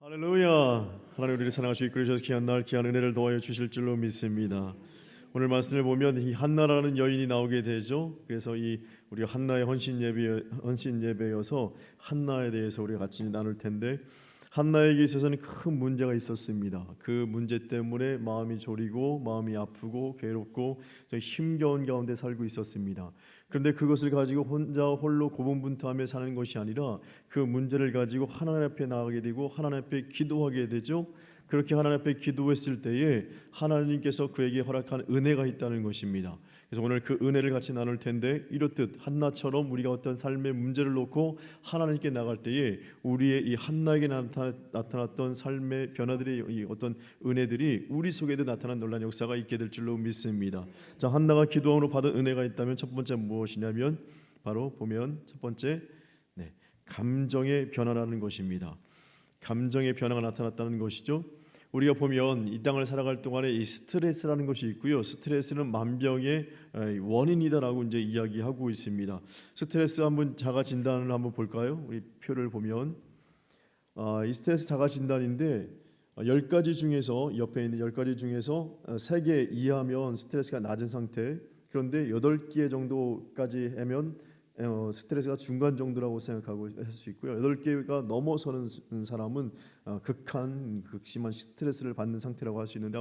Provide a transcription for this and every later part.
할렐루야. 하나님 우리를 사랑하시고 이끌으셔서 귀한 날 귀한 은혜를 도와여 주실 줄로 믿습니다. 오늘 말씀을 보면 이 한나라는 여인이 나오게 되죠. 그래서 이 우리가 한나의 헌신 예배여서 한나에 대해서 우리가 같이 나눌 텐데, 한나에게 있어서는 큰 문제가 있었습니다. 그 문제 때문에 마음이 졸이고 마음이 아프고 괴롭고 좀 힘겨운 가운데 살고 있었습니다. 그런데 그것을 가지고 혼자 홀로 고분분투하며 사는 것이 아니라 그 문제를 가지고 하나님 앞에 나가게 되고 하나님 앞에 기도하게 되죠. 그렇게 하나님 앞에 기도했을 때에 하나님께서 그에게 허락한 은혜가 있다는 것입니다. 그래서 오늘 그 은혜를 같이 나눌 텐데, 이렇듯 한나처럼 우리가 어떤 삶의 문제를 놓고 하나님께 나갈 때에 우리의 이 한나에게 나타났던 삶의 변화들이, 이 어떤 은혜들이 우리 속에도 나타난 놀라운 역사가 있게 될 줄로 믿습니다. 자, 한나가 기도함으로 받은 은혜가 있다면 첫 번째 무엇이냐면 바로 보면 첫 번째, 감정의 변화라는 것입니다. 감정의 변화가 나타났다는 것이죠. 우리가 보면 이 땅을 살아갈 동안에 이 스트레스라는 것이 있고요. 스트레스는 만병의 원인이다라고 이제 이야기하고 있습니다. 스트레스 한번 자가 진단을 한번 볼까요? 우리 표를 보면 이 스트레스 자가 진단인데 10가지 중에서 옆에 있는 10가지 중에서 3개 이하면 스트레스가 낮은 상태. 그런데 8개 정도까지 하면 스트레스가 중간 정도라고 생각하고 할 수 있고요. 8개가 넘어서는 사람은 극심한 스트레스를 받는 상태라고 할 수 있는데,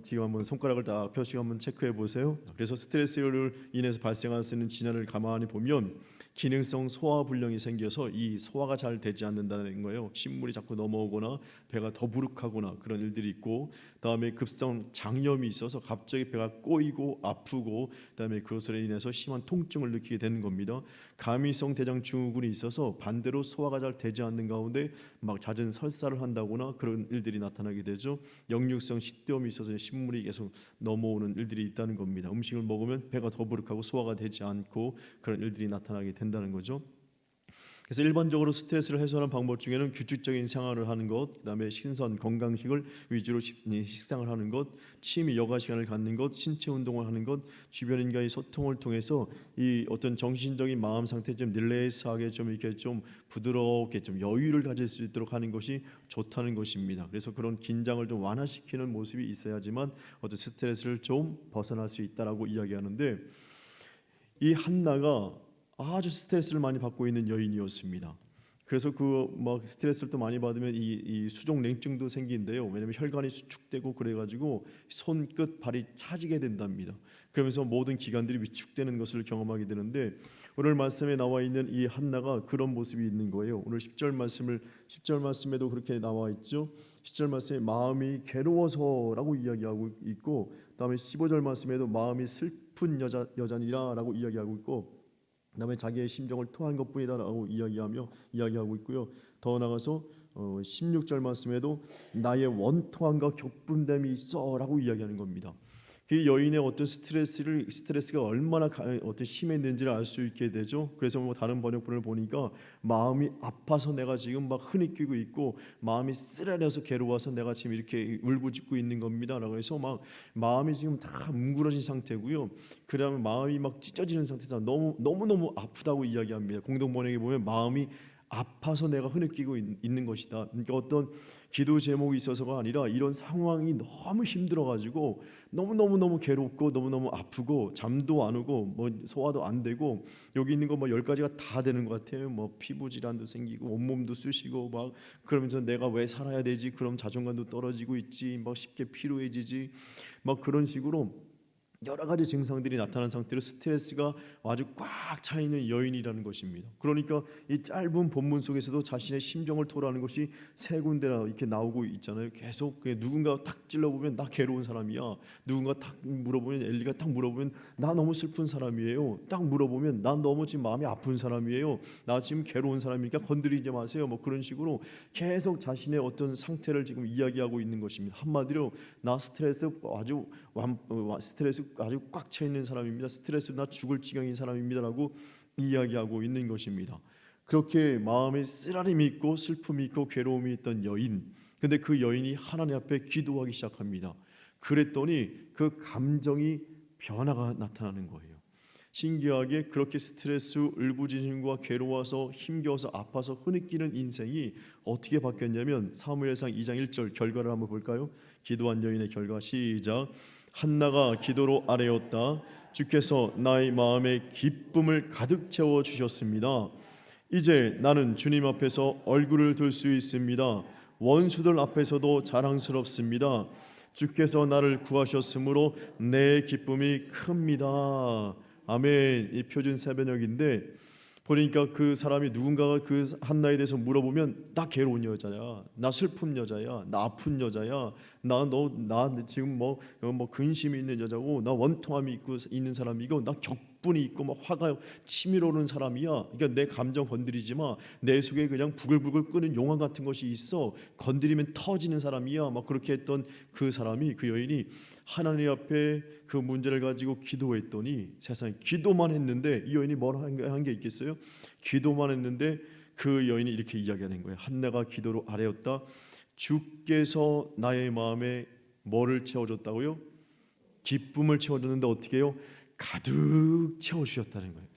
지금 한번 손가락을 딱 펴시고 한번 체크해 보세요. 그래서 스트레스를 인해서 발생할 수 있는 진화를 가만히 보면 기능성 소화불량이 생겨서 이 소화가 잘 되지 않는다는 거예요. 신물이 자꾸 넘어오거나 배가 더부룩하거나 그런 일들이 있고, 다음에 급성 장염이 있어서 갑자기 배가 꼬이고 아프고, 그다음에 그것으로 인해서 심한 통증을 느끼게 되는 겁니다. 감이성 대장 증후군이 있어서 반대로 소화가 잘 되지 않는 가운데 막 잦은 설사를 한다거나 그런 일들이 나타나게 되죠. 역류성 식도염이 있어서 신물이 계속 넘어오는 일들이 있다는 겁니다. 음식을 먹으면 배가 더부룩하고 소화가 되지 않고 그런 일들이 나타나게 된다는 거죠. 그래서 일반적으로 스트레스를 해소하는 방법 중에는 규칙적인 생활을 하는 것, 그다음에 신선 건강식을 위주로 식상을 하는 것, 취미 여가 시간을 갖는 것, 신체 운동을 하는 것, 주변인과의 소통을 통해서 이 어떤 정신적인 마음 상태 좀 릴렉스하게 좀 이렇게 좀 부드럽게 좀 여유를 가질 수 있도록 하는 것이 좋다는 것입니다. 그래서 그런 긴장을 좀 완화시키는 모습이 있어야지만 어떤 스트레스를 좀 벗어날 수 있다라고 이야기하는데, 이 한나가 아주 스트레스를 많이 받고 있는 여인이었습니다. 그래서 그 막 스트레스를 또 많이 받으면 이 수족 냉증도 생긴대요. 왜냐하면 혈관이 수축되고 그래가지고 손끝 발이 차지게 된답니다. 그러면서 모든 기관들이 위축되는 것을 경험하게 되는데, 오늘 말씀에 나와 있는 이 한나가 그런 모습이 있는 거예요. 오늘 10절 말씀에도 그렇게 나와 있죠. 10절 말씀에 마음이 괴로워서라고 이야기하고 있고, 그다음에 15절 말씀에도 마음이 슬픈 여자니라라고 이야기하고 있고, 그다음에 자기의 심정을 토한 것뿐이다라고 이야기하고 있고요. 더 나가서 16절 말씀에도 나의 원통함과 격분됨이 있어라고 이야기하는 겁니다. 그 여인의 어떤 스트레스가 얼마나 어떤 심했는지를 알 수 있게 되죠. 그래서 뭐 다른 번역본을 보니까 마음이 아파서 내가 지금 막 흐느끼고 있고, 마음이 쓰라려서 괴로워서 내가 지금 이렇게 울부짖고 있는 겁니다라고 해서 막 마음이 지금 다 뭉그러진 상태고요. 그다음에 마음이 막 찢어지는 상태다. 너무 아프다고 이야기합니다. 공동 번역에 보면 마음이 아파서 내가 흐느끼고 있는 것이다. 그러니까 어떤 기도 제목이 있어서가 아니라 이런 상황이 너무 힘들어가지고 너무 괴롭고 너무 아프고 잠도 안 오고 뭐 소화도 안 되고, 여기 있는 거 뭐 10가지가 다 되는 것 같아요. 뭐 피부 질환도 생기고 온몸도 쑤시고 막 그러면서 내가 왜 살아야 되지? 그럼 자존감도 떨어지고 있지. 막 쉽게 피로해지지. 막 그런 식으로 여러 가지 증상들이 나타난 상태로 스트레스가 아주 꽉 차 있는 여인이라는 것입니다. 그러니까 이 짧은 본문 속에서도 자신의 심정을 토로하는 것이 3군데나 이렇게 나오고 있잖아요. 계속 누군가 탁 찔러보면 나 괴로운 사람이야. 누군가 탁 물어보면, 엘리가 딱 물어보면 나 너무 슬픈 사람이에요. 딱 물어보면 난 너무 지금 마음이 아픈 사람이에요. 나 지금 괴로운 사람이니까 건드리지 마세요. 뭐 그런 식으로 계속 자신의 어떤 상태를 지금 이야기하고 있는 것입니다. 한마디로 나 스트레스 아주 꽉 차 있는 사람입니다. 스트레스 나 죽을 지경인 사람입니다라고 이야기하고 있는 것입니다. 그렇게 마음에 쓰라림이 있고 슬픔이 있고 괴로움이 있던 여인, 근데 그 여인이 하나님 앞에 기도하기 시작합니다. 그랬더니 그 감정이 변화가 나타나는 거예요. 신기하게 그렇게 스트레스, 울부짖음과 괴로워서 힘겨워서 아파서 흐느끼는 인생이 어떻게 바뀌었냐면 사무엘상 2장 1절 결과를 한번 볼까요? 기도한 여인의 결과 시작. 한나가 기도로 아뢰었다. 주께서 나의 마음에 기쁨을 가득 채워 주셨습니다. 이제 나는 주님 앞에서 얼굴을 들 수 있습니다. 원수들 앞에서도 자랑스럽습니다. 주께서 나를 구하셨으므로 내 기쁨이 큽니다. 아멘. 이 표준 세번역인데 보니까 그 사람이 누군가가 그 한나에 대해서 물어보면 나 괴로운 여자야, 나 슬픈 여자야, 나 아픈 여자야, 나 지금 뭐 근심이 있는 여자고, 나 원통함이 있고 있는 사람이고, 나 격분이 있고 막 화가 치밀어 오르는 사람이야. 그러니까 내 감정 건드리지 마. 내 속에 그냥 부글부글 끓는 용암 같은 것이 있어. 건드리면 터지는 사람이야. 막 그렇게 했던 그 사람이, 그 여인이 하나님 앞에 그 문제를 가지고 기도했더니 세상에 기도만 했는데 이 여인이 뭘 한 게 있겠어요? 기도만 했는데 그 여인이 이렇게 이야기하는 거예요. 한나가 기도로 아뢰었다. 주께서 나의 마음에 뭐를 채워줬다고요? 기쁨을 채워줬는데 어떻게 해요? 가득 채워주셨다는 거예요.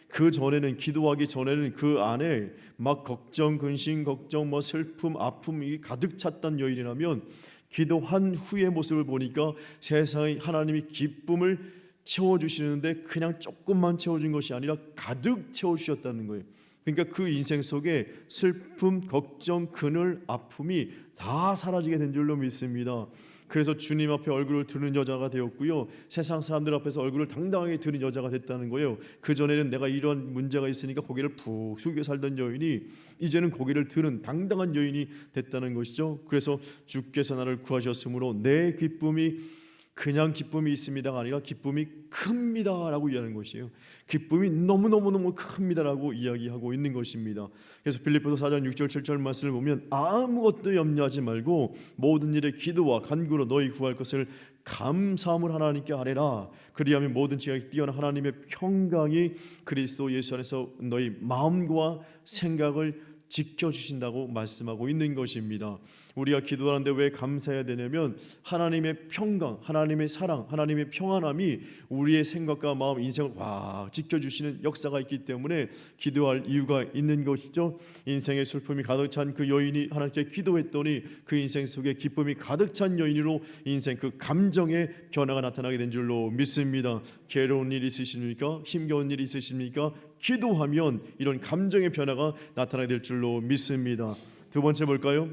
그 전에는, 기도하기 전에는 그 안에 막 걱정, 근심, 걱정, 뭐 슬픔, 아픔이 가득 찼던 여인이라면 기도한 후의 모습을 보니까 세상에 하나님이 기쁨을 채워주시는데 그냥 조금만 채워준 것이 아니라 가득 채워주셨다는 거예요. 그러니까 그 인생 속에 슬픔, 걱정, 그늘, 아픔이 다 사라지게 된 줄로 믿습니다. 그래서 주님 앞에 얼굴을 드는 여자가 되었고요, 세상 사람들 앞에서 얼굴을 당당하게 드는 여자가 됐다는 거예요. 그 전에는 내가 이런 문제가 있으니까 고개를 푹 숙여 살던 여인이 이제는 고개를 드는 당당한 여인이 됐다는 것이죠. 그래서 주께서 나를 구하셨으므로 내 기쁨이 그냥 기쁨이 있습니다가 아니라 기쁨이 큽니다라고 이야기하는 것이에요. 기쁨이 너무너무너무 큽니다라고 이야기하고 있는 것입니다. 그래서 빌립보서 4장 6절 7절 말씀을 보면 아무것도 염려하지 말고 모든 일에 기도와 간구로 너희 구할 것을 감사함을 하나님께 아뢰라. 그리하면 모든 지각이 뛰어난 하나님의 평강이 그리스도 예수 안에서 너희 마음과 생각을 지켜주신다고 말씀하고 있는 것입니다. 우리가 기도하는데 왜 감사해야 되냐면 하나님의 평강, 하나님의 사랑, 하나님의 평안함이 우리의 생각과 마음, 인생을 확 지켜주시는 역사가 있기 때문에 기도할 이유가 있는 것이죠. 인생의 슬픔이 가득 찬 그 여인이 하나님께 기도했더니 그 인생 속에 기쁨이 가득 찬 여인으로 인생 그 감정의 변화가 나타나게 된 줄로 믿습니다. 괴로운 일 있으십니까? 힘겨운 일 있으십니까? 기도하면 이런 감정의 변화가 나타나게 될 줄로 믿습니다. 두 번째 볼까요?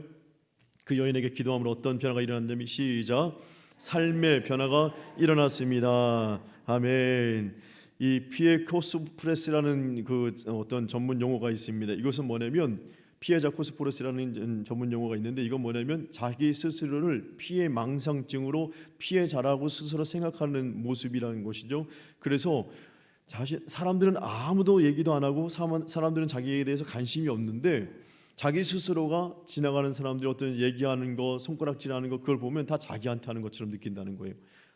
그 여인에게 기도함으로 어떤 변화가 일어났냐면 시작. 삶의 변화가 일어났습니다. 아멘. 이 피에코스프레스라는 그 어떤 전문 용어가 있습니다. 이것은 뭐냐면 피해자 코스프레스라는 전문 용어가 있는데 이건 뭐냐면 자기 스스로를 피해 망상증으로 피해자라고 스스로 생각하는 모습이라는 것이죠. 그래서 사람들은 아무도 얘기도 안 하고 사람들은 자기에 대해서 관심이 없는데 자기 스스로가 지나가는 사람들이 어떤 얘기하는 거, 손가락질하는 거, 그걸 보면 다 자기한테 하는 것처럼 느낀다는 거예요.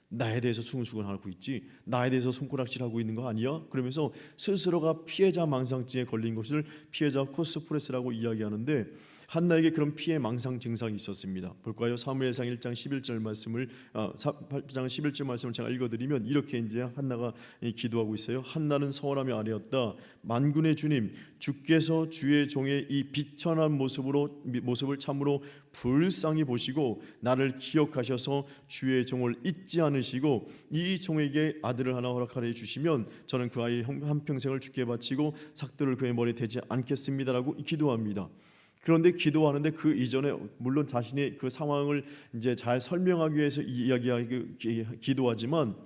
나에 대해서 수근수근하고 있지, 나에 대해서 손가락질하고 있는 거 아니야? 그러면서 스스로가 피해자 망상증에 걸린 것을 피해자 코스프레스라고 이야기하는데 한나에게 그런 피해 망상 증상이 있었습니다. 볼까요? 사무엘상 1장 11절 말씀을 8장 11절 말씀을 제가 읽어드리면 이렇게 이제 한나가 기도하고 있어요. 한나는 서원하며 아뢰었다. 만군의 주님, 주께서 주의 종의 이 비천한 모습을 참으로 불쌍히 보시고 나를 기억하셔서 주의 종을 잊지 않으시고 이 종에게 아들을 하나 허락하여 주시면 저는 그 아이 한 평생을 주께 바치고 삭도를 그의 머리에 대지 않겠습니다라고 기도합니다. 그런데 기도하는데 그 이전에 물론 자신의 그 상황을 이제 잘 설명하기 위해서 기도하지만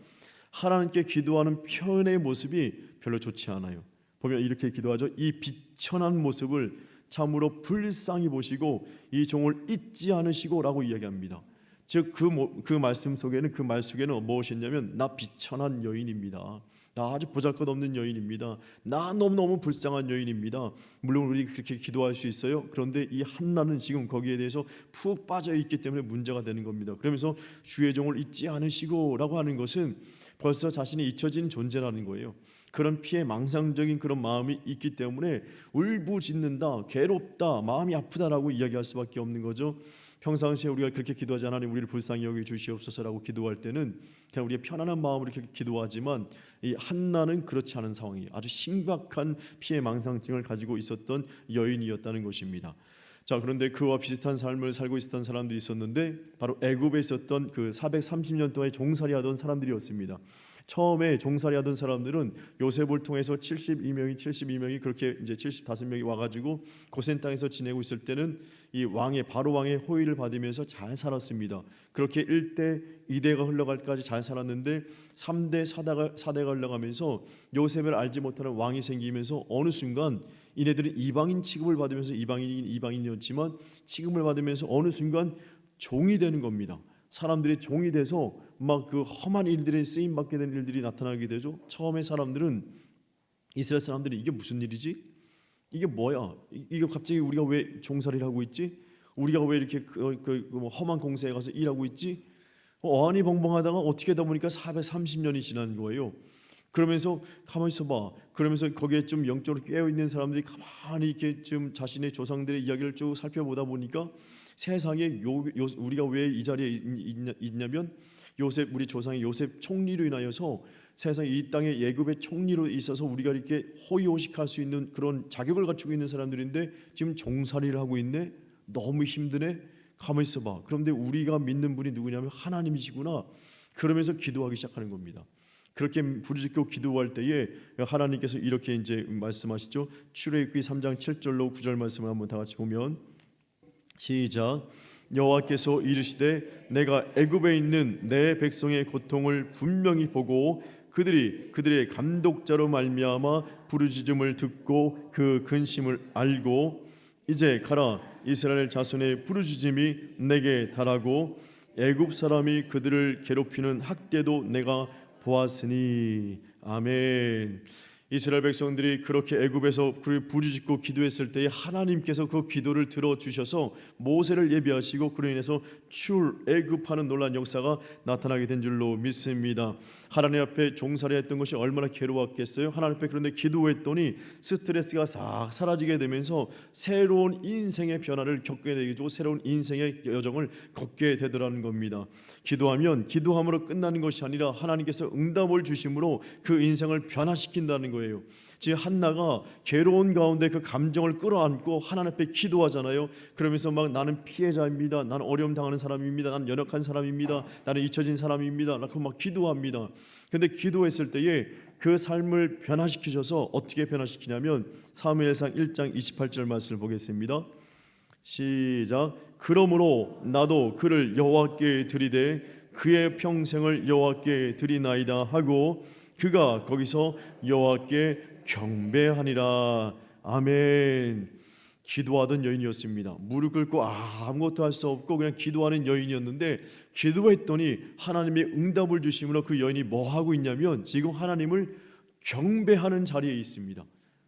하나님께 기도하는 표현의 모습이 별로 좋지 않아요. 보면 이렇게 기도하죠. 이 비천한 모습을 참으로 불쌍히 보시고 이 종을 잊지 않으시고라고 이야기합니다. 즉 그 말씀 속에는, 그 말 속에는 무엇이냐면 나 비천한 여인입니다. 나 아주 보잘것없는 여인입니다. 나 너무너무 불쌍한 여인입니다. 물론 우리 그렇게 기도할 수 있어요. 그런데 이 한나는 지금 거기에 대해서 푹 빠져 있기 때문에 문제가 되는 겁니다. 그러면서 주의 종을 잊지 않으시고 라고 하는 것은 벌써 자신이 잊혀진 존재라는 거예요. 그런 피해 망상적인 그런 마음이 있기 때문에 울부짖는다, 괴롭다, 마음이 아프다라고 이야기할 수밖에 없는 거죠. 평상시에 우리가 그렇게 기도하지 하나님 우리를 불쌍히 여겨 주시옵소서라고 기도할 때는 그냥 우리의 편안한 마음으로 이렇게 기도하지만 이 한나는 그렇지 않은 상황이 아주 심각한 피해 망상증을 가지고 있었던 여인이었다는 것입니다. 자, 그런데 그와 비슷한 삶을 살고 있었던 사람들이 있었는데 바로 애굽에 있었던 그 430년 동안 종살이하던 사람들이었습니다. 처음에 종살이하던 사람들은 요셉을 통해서 72명이 그렇게 이제 75명이 와가지고 고센 땅에서 지내고 있을 때는 이 왕의 바로 왕의 호의를 받으면서 잘 살았습니다. 그렇게 1대 2대가 흘러갈까지 잘 살았는데 3대 4대가 흘러가면서 요셉을 알지 못하는 왕이 생기면서 어느 순간 이네들은 이방인 취급을 받으면서 이방인이었지만 취급을 받으면서 어느 순간 종이 되는 겁니다. 사람들이 종이 돼서 막 그 험한 일들에 쓰임 받게 되는 일들이 나타나게 되죠. 처음에 사람들은 이스라엘 사람들이 이게 무슨 일이지? 이게 뭐야? 이게 갑자기 우리가 왜 종살이를 하고 있지? 우리가 왜 이렇게 뭐 험한 공세에 가서 일하고 있지? 어안이 벙벙하다가 어떻게 하다 보니까 430년이 지난 거예요. 그러면서 가만히 있어봐. 그러면서 거기에 좀 영적으로 깨어 있는 사람들이 가만히 이렇게 좀 자신의 조상들의 이야기를 쭉 살펴보다 보니까 세상에 우리가 왜 이 자리에 있냐면 요셉 우리 조상의 요셉 총리로 인하여서 세상 이 땅의 예굽의 총리로 있어서 우리가 이렇게 호의호식할 수 있는 그런 자격을 갖추고 있는 사람들인데 지금 종살이를 하고 있네. 너무 힘드네. 가만히 있어봐. 그런데 우리가 믿는 분이 누구냐면 하나님이시구나. 그러면서 기도하기 시작하는 겁니다. 그렇게 부르짖고 기도할 때에 하나님께서 이렇게 이제 말씀하시죠. 출애굽기 3장 7절로 9절 말씀을 한번 다 같이 보면 시작. 여호와께서 이르시되 내가 애굽에 있는 내 백성의 고통을 분명히 보고 그들의 감독자로 말미암아 부르짖음을 듣고 그 근심을 알고 이제 가라 이스라엘 자손의 부르짖음이 내게 달하고 애굽 사람이 그들을 괴롭히는 학대도 내가 보았으니 아멘. 이스라엘 백성들이 그렇게 애굽에서 부르짖고 기도했을 때에 하나님께서 그 기도를 들어주셔서 모세를 예비하시고 그로 인해서 출애굽하는 놀라운 역사가 나타나게 된 줄로 믿습니다. 하나님 앞에 종살이했던 것이 얼마나 괴로웠겠어요. 하나님 앞에 그런데 기도했더니 스트레스가 싹 사라지게 되면서 새로운 인생의 변화를 겪게 되고 새로운 인생의 여정을 걷게 되더라는 겁니다. 기도하면 기도함으로 끝나는 것이 아니라 하나님께서 응답을 주심으로 그 인생을 변화시킨다는 거예요. 지금 한나가 괴로운 가운데 그 감정을 끌어안고 하나님 앞에 기도하잖아요. 그러면서 막 나는 피해자입니다. 나는 어려움 당하는 사람입니다. 나는 연약한 사람입니다. 나는 잊혀진 사람입니다. 라고 막 기도합니다. 근데 기도했을 때에 그 삶을 변화시키셔서 어떻게 변화시키냐면 사무엘상 1장 28절 말씀을 보겠습니다. 시작. 그러므로 나도 그를 여호와께 드리되 그의 평생을 여호와께 드리나이다 하고 그가 거기서 여호와께 경배하니라. 아멘. 기도하던 여인이었습니다. 무릎 꿇고 아무것도 할 수 없고 그냥 기도하는 여인이었는데 기도했더니 하나님의 응답을 주심으로 그 여인이 뭐 하고 있냐면 지금 하나님을 경배하는 자리에 있습니다.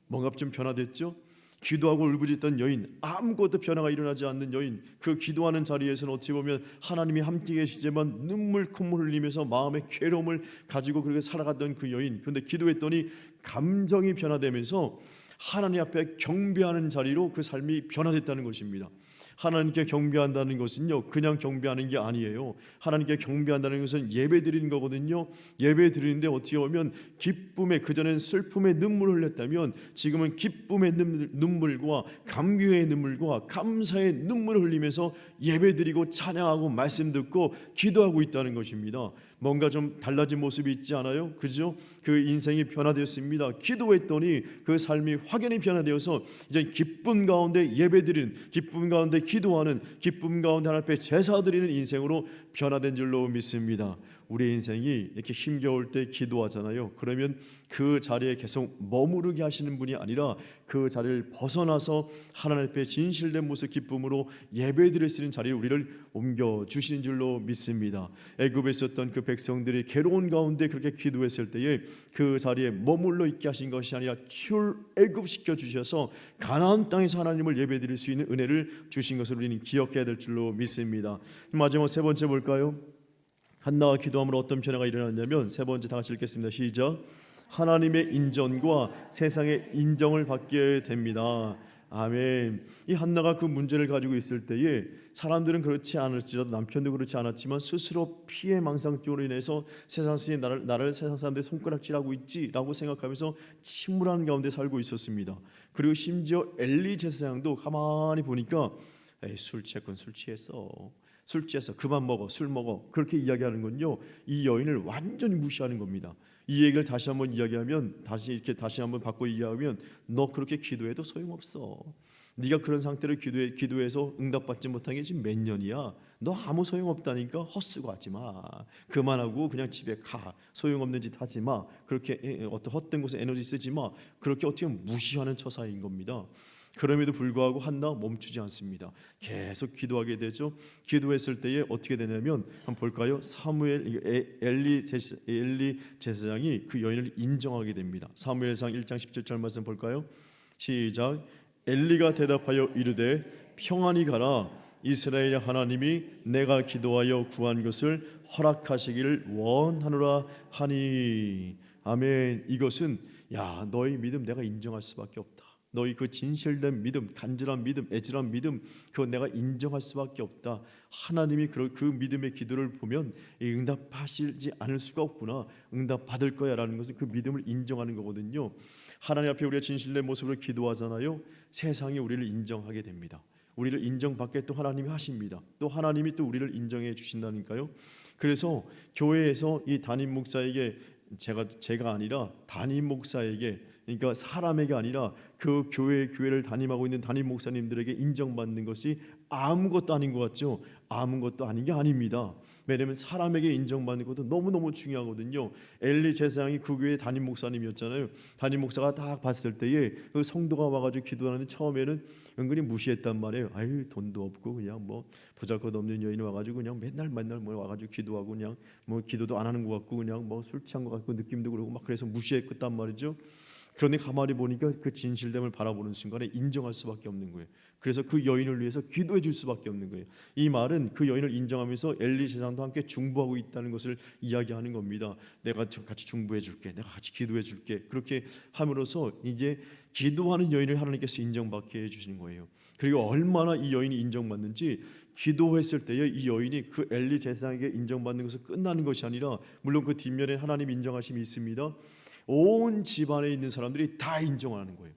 뭔가 좀 변화됐죠? 기도하고 울부짖던 여인, 아무것도 변화가 일어나지 않는 여인, 그 기도하는 자리에서는 어찌 보면 하나님이 함께 계시지만 눈물 콧물 흘리면서 마음의 괴로움을 가지고 그렇게 살아갔던 그 여인, 그런데 기도했더니 감정이 변화되면서 하나님 앞에 경배하는 자리로 그 삶이 변화됐다는 것입니다. 하나님께 경배한다는 것은요 그냥 경배하는 게 아니에요. 하나님께 경배한다는 것은 예배 드리는 거거든요. 예배 드리는데 어떻게 보면 기쁨의, 그전엔 슬픔의 눈물을 흘렸다면 지금은 기쁨의 눈물과 감격의 눈물과 감사의 눈물을 흘리면서 예배 드리고 찬양하고 말씀 듣고 기도하고 있다는 것입니다. 뭔가 좀 달라진 모습이 있지 않아요? 그죠? 그 인생이 변화되었습니다. 기도했더니 그 삶이 확연히 변화되어서 이제 기쁨 가운데 예배드리는, 기쁨 가운데 기도하는, 기쁨 가운데 하나님 앞에 제사드리는 인생으로 변화된 줄로 믿습니다. 우리 인생이 이렇게 힘겨울 때 기도하잖아요. 그러면 그 자리에 계속 머무르게 하시는 분이 아니라 그 자리를 벗어나서 하나님 앞에 진실된 모습 기쁨으로 예배드릴 수 있는 자리를 우리를 옮겨주시는 줄로 믿습니다. 애굽에 있었던 그 백성들이 괴로운 가운데 그렇게 기도했을 때에 그 자리에 머물러 있게 하신 것이 아니라 출애굽시켜 주셔서 가나안 땅에서 하나님을 예배드릴 수 있는 은혜를 주신 것을 우리는 기억해야 될 줄로 믿습니다. 마지막 세 번째 볼까요? 한나가 기도함으로 어떤 변화가 일어났냐면 세 번째 다 같이 읽겠습니다. 시작. 하나님의 인정과 세상의 인정을 받게 됩니다. 아멘. 이 한나가 그 문제를 가지고 있을 때에 사람들은 그렇지 않을지라도, 남편도 그렇지 않았지만 스스로 피해망상증으로 인해서 세상 사람들이 나를 세상 사람들이 손가락질하고 있지라고 생각하면서 침울한 가운데 살고 있었습니다. 그리고 심지어 엘리 제사장도 가만히 보니까 에이, 술 취했건 술 취했어, 술 취했어, 그만 먹어, 술 먹어, 그렇게 이야기하는 건요, 이 여인을 완전히 무시하는 겁니다. 이 얘기를 다시 한번 이야기하면, 다시 한번 바꿔 이야기하면, 너 그렇게 기도해도 소용없어. 네가 그런 상태로 기도해서 응답받지 못한 게 지금 몇 년이야. 너 아무 소용없다니까. 헛수고하지 마. 그만하고 그냥 집에 가. 소용없는 짓 하지 마. 그렇게 어떤 헛된 곳에 에너지 쓰지 마. 그렇게 어떻게 보면 무시하는 처사인 겁니다. 그럼에도 불구하고 한나 멈추지 않습니다. 계속 기도하게 되죠. 기도했을 때에 어떻게 되냐면, 한번 볼까요? 엘리 제사장이 그 여인을 인정하게 됩니다. 사무엘상 1장 17절 말씀 볼까요? 시작. 엘리가 대답하여 이르되 평안히 가라. 이스라엘 하나님이 내가 기도하여 구한 것을 허락하시기를 원하노라 하니. 아멘. 이것은 너의 믿음 내가 인정할 수밖에 없다. 너희 그 진실된 믿음, 간절한 믿음, 애절한 믿음, 그거 내가 인정할 수밖에 없다. 하나님이 그 믿음의 기도를 보면 응답하시지 않을 수가 없구나, 응답받을 거야 라는 것은 그 믿음을 인정하는 거거든요. 하나님 앞에 우리가 진실된 모습으로 기도하잖아요. 세상이 우리를 인정하게 됩니다. 우리를 인정받게 또 하나님이 하십니다. 또 하나님이 또 우리를 인정해 주신다니까요. 그래서 교회에서 이 담임 목사에게, 제가 아니라 담임 목사에게, 그러니까 사람에게 아니라 그 교회를 담임하고 있는 담임 목사님들에게 인정받는 것이 아무것도 아닌 것 같죠? 아무것도 아닌 게 아닙니다. 왜냐하면 사람에게 인정받는 것도 너무너무 중요하거든요. 엘리 제사장이 그 교회 담임 목사님이었잖아요. 담임 목사가 딱 봤을 때에 그 성도가 와가지고 기도하는데 처음에는 은근히 무시했단 말이에요. 아유, 돈도 없고 그냥 뭐 보잘것없는 여인이 와가지고 그냥 맨날 뭐 와가지고 기도하고 그냥 뭐 기도도 안 하는 것 같고 그냥 뭐 술 취한 것 같고 느낌도 그러고 막, 그래서 무시했단 말이죠. 그런데 가만히 보니까 그 진실됨을 바라보는 순간에 인정할 수밖에 없는 거예요. 그래서 그 여인을 위해서 기도해 줄 수밖에 없는 거예요. 이 말은 그 여인을 인정하면서 엘리 제사장도 함께 중보하고 있다는 것을 이야기하는 겁니다. 내가 같이 중보해 줄게, 내가 같이 기도해 줄게. 그렇게 함으로써 이제 기도하는 여인을 하나님께서 인정받게 해주시는 거예요. 그리고 얼마나 이 여인이 인정받는지, 기도했을 때에 이 여인이 그 엘리 제사장에게 인정받는 것은 끝나는 것이 아니라, 물론 그 뒷면에 하나님 인정하심이 있습니다. 온 집안에 있는 사람들이 다 인정하는 거예요.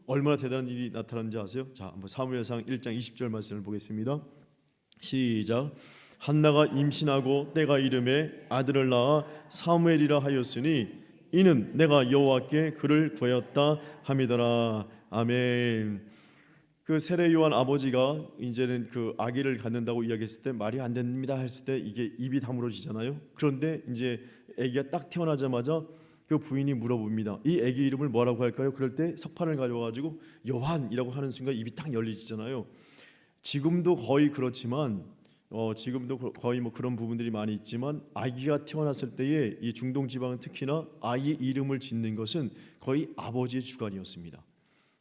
얼마나 대단한 일이 나타나는지 아세요? 자, 한번 사무엘상 1장 20절 말씀을 보겠습니다. 시작. 한나가 임신하고 때가 이름에 아들을 낳아 사무엘이라 하였으니 이는 내가 여호와께 그를 구하였다 함이더라. 아멘. 그 세례 요한 아버지가 이제는 그 아기를 갖는다고 이야기했을 때 말이 안 됩니다 했을 때 이게 입이 다물어지잖아요. 그런데 이제 아기가 딱 태어나자마자 그 부인이 물어봅니다. 이 아기 이름을 뭐라고 할까요? 그럴 때 석판을 가져와가지고 요한이라고 하는 순간 입이 딱 열리잖아요. 지금도 거의 그렇지만, 지금도 거의 뭐 그런 부분들이 많이 있지만, 아기가 태어났을 때에 이 중동 지방은 특히나 아이 이름을 짓는 것은 거의 아버지의 주관이었습니다.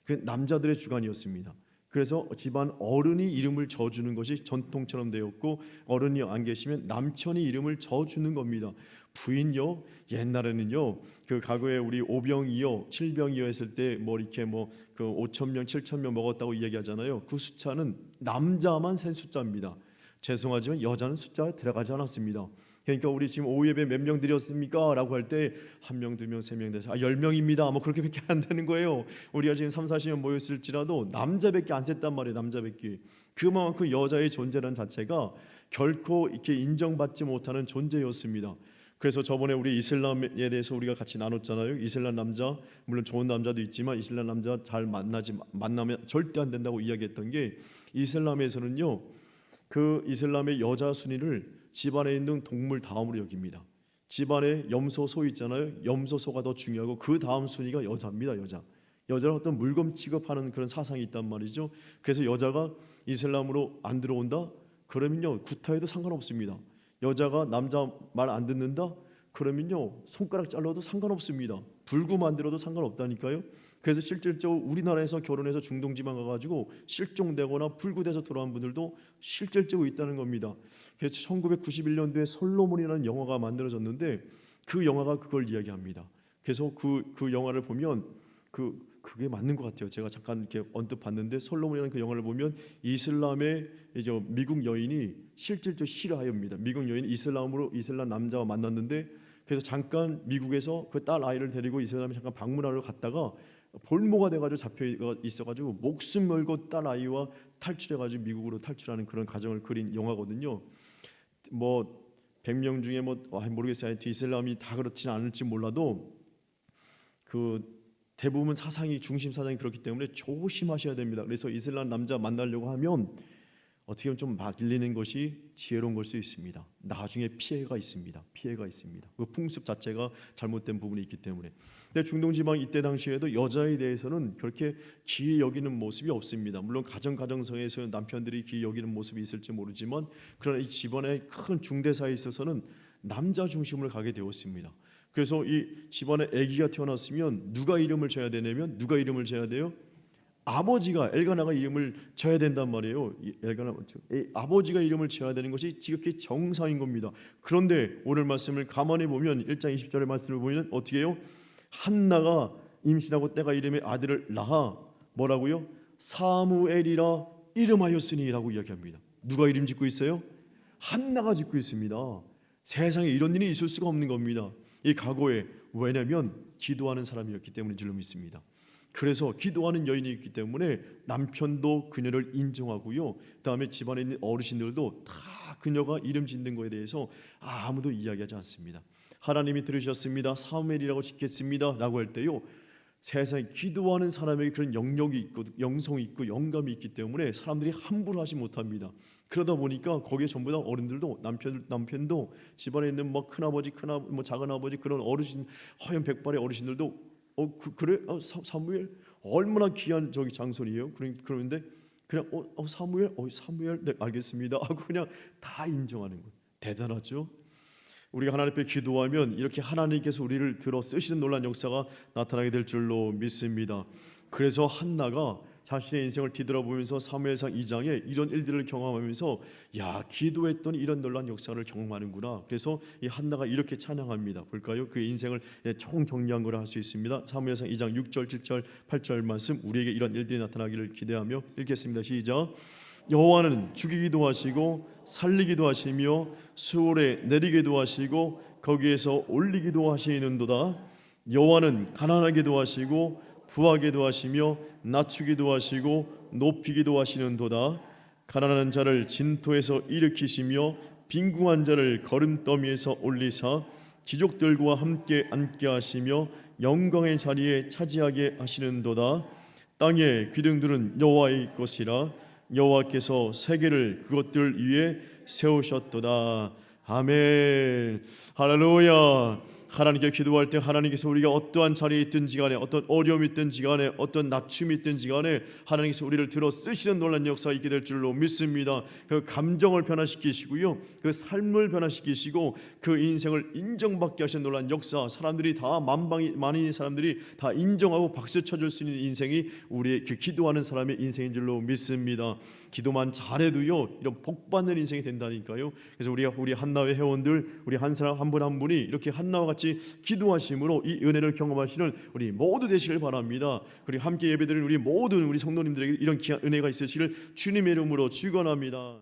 그 남자들의 주관이었습니다. 그래서 집안 어른이 이름을 져주는 것이 전통처럼 되었고, 어른이 안 계시면 남편이 이름을 져주는 겁니다. 부인요, 옛날에는요, 그 과거에 우리 5병이요 7병이요 했을 때 뭐 이렇게 뭐 그 5,000명 7,000명 먹었다고 이야기하잖아요. 그 숫자는 남자만 센 숫자입니다. 죄송하지만 여자는 숫자에 들어가지 않았습니다. 그러니까 우리 지금 오후 예배 몇 명 드렸습니까? 라고 할 때 1명, 2명, 3명 돼서 10명입니다. 뭐 그렇게밖에 안 되는 거예요. 우리가 지금 3, 40명 모였을지라도 남자밖에 안 셌단 말이에요. 남자밖에. 그만큼 여자의 존재라는 자체가 결코 이렇게 인정받지 못하는 존재였습니다. 그래서 저번에 우리 이슬람에 대해서 우리가 같이 나눴잖아요. 이슬람 남자, 물론 좋은 남자도 있지만 이슬람 남자 잘 만나면 절대 안 된다고 이야기했던 게, 이슬람에서는요, 그 이슬람의 여자 순위를 집안에 있는 동물 다음으로 여깁니다. 집안에 염소, 소 있잖아요. 염소, 소가 더 중요하고 그 다음 순위가 여자입니다. 여자는 어떤 물건 취급하는 그런 사상이 있단 말이죠. 그래서 여자가 이슬람으로 안 들어온다? 그러면요, 구타해도 상관없습니다. 여자가 남자 말 안 듣는다? 그러면요, 손가락 잘라도 상관없습니다. 불구 만들어도 상관없다니까요. 그래서 실질적으로 우리나라에서 결혼해서 중동지방 가가지고 실종되거나 불구돼서 돌아온 분들도 실질적으로 있다는 겁니다. 그래서 1991년도에 솔로몬이라는 영화가 만들어졌는데, 그 영화가 그걸 이야기합니다. 그래서 그 영화를 보면 그게 맞는 것 같아요. 제가 잠깐 이렇게 언뜻 봤는데 솔로몬이라는 그 영화를 보면 이슬람의 이제 미국 여인이 실질적으로 실화입니다. 미국 여인이 이슬람 남자와 만났는데 그래서 잠깐 미국에서 그 딸 아이를 데리고 이슬람에 잠깐 방문하러 갔다가 볼모가 돼가지고 잡혀 있어가지고 목숨 걸고 딸 아이와 탈출해가지고 미국으로 탈출하는 그런 과정을 그린 영화거든요. 뭐 100명 중에 모르겠어요. 이슬람이 다 그렇지는 않을지 몰라도 그 대부분 중심 사상이 그렇기 때문에 조심하셔야 됩니다. 그래서 이슬람 남자 만나려고 하면 어떻게 보면 좀 말리는 것이 지혜로운 걸 수 있습니다. 나중에 피해가 있습니다. 그 풍습 자체가 잘못된 부분이 있기 때문에. 근데 중동 지방 이때 당시에도 여자에 대해서는 그렇게 귀히 여기는 모습이 없습니다. 물론 가정성에서 남편들이 귀히 여기는 모습이 있을지 모르지만 그러나 이 집안의 큰 중대사에 있어서는 남자 중심으로 가게 되었습니다. 그래서 이 집안에 아기가 태어났으면 누가 이름을 져야 되냐면 누가 이름을 져야 돼요? 아버지가 엘가나가 이름을 져야 된단 말이에요. 아버지가 이름을 져야 되는 것이 지극히 정상인 겁니다. 그런데 오늘 말씀을 가만히 보면 1장 20절의 말씀을 보면 어떻게 해요? 한나가 임신하고 때가 이름의 아들을 낳아 뭐라고요? 사무엘이라 이름하였으니라고 이야기합니다. 누가 이름 짓고 있어요? 한나가 짓고 있습니다. 세상에 이런 일이 있을 수가 없는 겁니다. 이 과거에 왜냐하면 기도하는 사람이었기 때문인 줄로 믿습니다. 그래서 기도하는 여인이 있기 때문에 남편도 그녀를 인정하고요. 다음에 집안에 있는 어르신들도 다 그녀가 이름 짓는 것에 대해서 아무도 이야기하지 않습니다. 하나님이 들으셨습니다. 사무엘이라고 짓겠습니다 라고 할 때요, 세상에 기도하는 사람에게 그런 영역이 있고 영성이 있고 영감이 있기 때문에 사람들이 함부로 하지 못합니다. 그러다 보니까 거기에 전부 다 어른들도 남편도 집안에 있는 큰아버지 작은아버지 그런 어르신 허연 백발의 어르신들도 그래? 사무엘 얼마나 귀한 장소리에요. 그런데 그냥 사무엘 네 알겠습니다 하고 그냥 다 인정하는 것. 대단하죠. 우리가 하나님 앞에 기도하면 이렇게 하나님께서 우리를 들어 쓰시는 놀라운 역사가 나타나게 될 줄로 믿습니다. 그래서 한나가 자신의 인생을 뒤돌아보면서 사무엘상 2장에 이런 일들을 경험하면서 기도했더니 이런 놀라운 역사를 경험하는구나. 그래서 이 한나가 이렇게 찬양합니다. 볼까요? 그의 인생을 총 정리한 걸 할 수 있습니다. 사무엘상 2장 6절, 7절, 8절 말씀, 우리에게 이런 일들이 나타나기를 기대하며 읽겠습니다. 시작. 여호와는 죽이기도 하시고 살리기도 하시며 수월에 내리기도 하시고 거기에서 올리기도 하시는도다. 여호와는 가난하게도 하시고 부하게도 하시며 낮추기도 하시고 높이기도 하시는도다. 가난한 자를 진토에서 일으키시며 빈궁한 자를 거름더미에서 올리사 귀족들과 함께 앉게 하시며 영광의 자리에 차지하게 하시는도다. 땅의 기둥들은 여호와의 것이라 여호와께서 세계를 그것들 위에 세우셨도다. 아멘. 할렐루야. 하나님께 기도할 때 하나님께서 우리가 어떠한 자리에 있든지 간에 어떤 어려움이 있든지 간에 어떤 낮춤이 있든지 간에 하나님께서 우리를 들어 쓰시는 놀라운 역사가 있게 될 줄로 믿습니다. 그 감정을 변화시키시고요, 그 삶을 변화시키시고 그 인생을 인정받게 하시는 놀라운 역사, 사람들이 다 많은 사람들이 다 인정하고 박수 쳐줄 수 있는 인생이 우리의 그 기도하는 사람의 인생인 줄로 믿습니다. 기도만 잘해도요 이런 복받는 인생이 된다니까요. 그래서 우리 한나회 회원들, 우리 한 사람 한 분 한 분이 이렇게 한나와 같이 기도하심으로 이 은혜를 경험하시는 우리 모두 되시길 바랍니다. 그리고 함께 예배드리는 우리 모든 우리 성도님들에게 이런 귀한 은혜가 있으시길 주님의 이름으로 축원합니다.